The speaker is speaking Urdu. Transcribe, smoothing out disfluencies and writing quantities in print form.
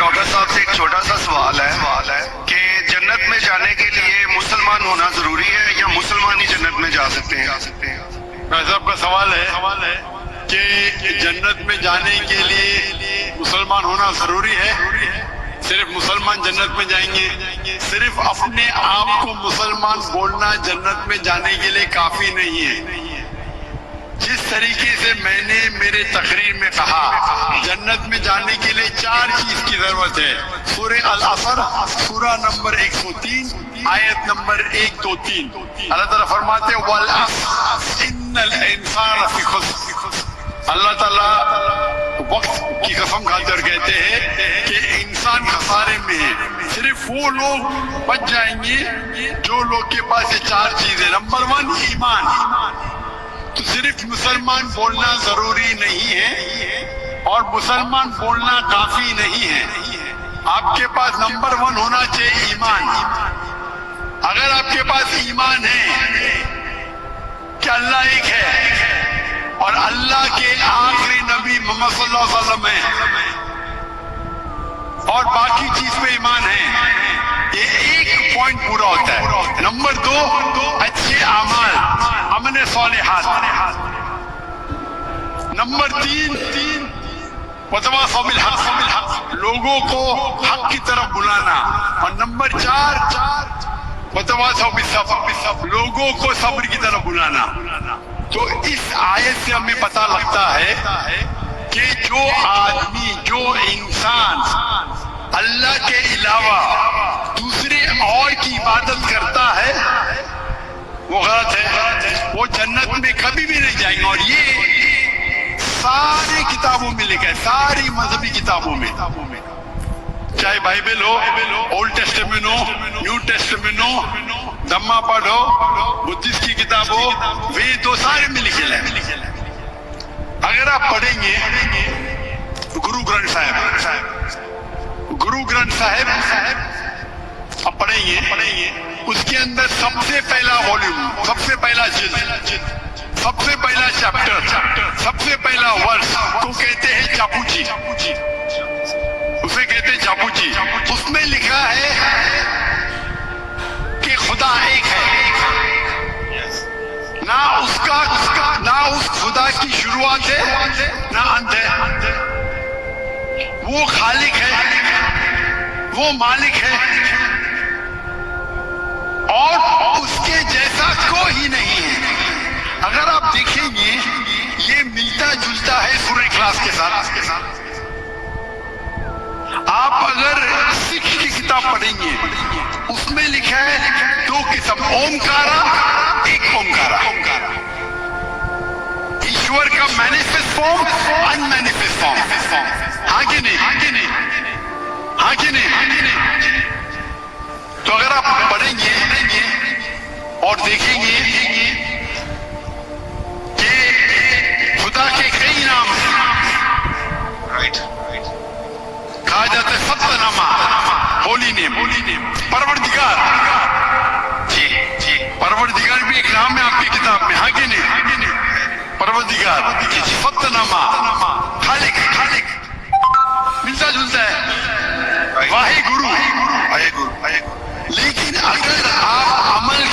ڈاکٹر صاحب سے ایک چھوٹا سا سوال ہے کہ جنت میں جانے کے لیے مسلمان ہونا ضروری ہے یا مسلمان ہی جنت میں جا سکتے ہیں؟ صاحب کا سوال ہے کہ جنت میں جانے کے لیے مسلمان ہونا ضروری ہے؟ صرف مسلمان جنت میں جائیں گے؟ صرف اپنے آپ کو مسلمان بولنا جنت میں جانے کے لیے کافی نہیں ہے۔ جس طریقے سے میں نے میرے تقریر میں کہا جنت میں جانے کے لیے 4 چیز کی ضرورت ہے۔ سورہ العصر سورہ نمبر 103 آیت نمبر 1 2 3 اللہ تعالیٰ فرماتے ہیں والعصر ان الانسان فی خسر۔ اللہ تعالیٰ وقت کی قسم کھاتے اور کہتے ہیں کہ انسان خسارے میں ہے۔ صرف وہ لوگ بچ جائیں گے جو لوگ کے پاس یہ 4 چیزیں۔ نمبر 1 ایمان۔ تو صرف مسلمان بولنا ضروری نہیں ہے اور مسلمان بولنا کافی نہیں ہے۔ آپ کے پاس نمبر 1 ہونا چاہیے ایمان۔ اگر آپ کے پاس ایمان ہے کہ اللہ ایک ہے اور اللہ کے آخری نبی محمد صلی اللہ علیہ وسلم ہے اور باقی چیز پہ ایمان ہے، یہ ایک پوائنٹ پورا ہوتا ہے۔ نمبر 2 اچھے اعمال، عمل صالحات۔ نمبر 3 وتواصوا بالحق، لوگوں کو حق کی طرف بلانا۔ اور نمبر 4 وتواصوا بالصبر، لوگوں کو صبر کی طرف بلانا۔ تو اس آیت سے ہمیں پتہ لگتا ہے کہ جو آدمی، جو انسان اللہ کے علاوہ دوسرے اور کی عبادت کرتا ہے وہ غلط ہے، وہ جنت میں کبھی بھی نہیں جائیں گے۔ اور یہ ساری کتابوں میں لکھا ہے، ساری مذہبی کتابوں میں، چاہے بائبل ہو، اولڈ ٹیسٹمنٹ ہو، نیو ٹیسٹمنٹ ہو، دھما پڑھ ہو، بدھسٹ کی کتاب ہو، وید ہو، سارے میں لکھے ہیں۔ اگر آپ پڑھیں گے گرو گرنتھ صاحب آپ پڑھیں گے، اس کے اندر سب سے پہلا والیوم، سب سے پہلا جلد، سب سے پہلا چیپٹر، سب سے پہلا ورس کو کہتے ہیں چاپو جی، اسے کہتے ہیں چاپو جی۔ اس میں لکھا ہے کہ خدا ایک ہے، نہ اس خدا کی شروعات ہے نہ انت ہے۔ وہ خالق ہے، وہ مالک ہے اور اس کے جیسا کوئی نہیں ہے۔ اگر آپ دیکھیں گے یہ ملتا جلتا ہے سورہ اخلاص کے ساتھ۔ آپ اگر سکھ کی کتاب پڑھیں گے اس میں لکھا ہے 2 قسم، اومکارا، ایک اومکارا، ایشور کا مینیفیسٹ فارم، ان مینیفیسٹ فارم۔ ہاں کہ نہیں؟ ہاں کہ نہیں؟ تو اگر آپ پڑھیں گے اور دیکھیں گے کہ خدا کے کئی نام ہیں، کہا جاتا ہے ستہ نامہ، ہولی نیم، پروردگار۔ جی پروردگار بھی ایک نام ہے آپ کی کتاب میں، ہاں کہ نہیں؟ پروردگار، ستہ نامہ، خالق ملتا جلتا ہے، واحد گرو۔ لیکن اگر آپ عمل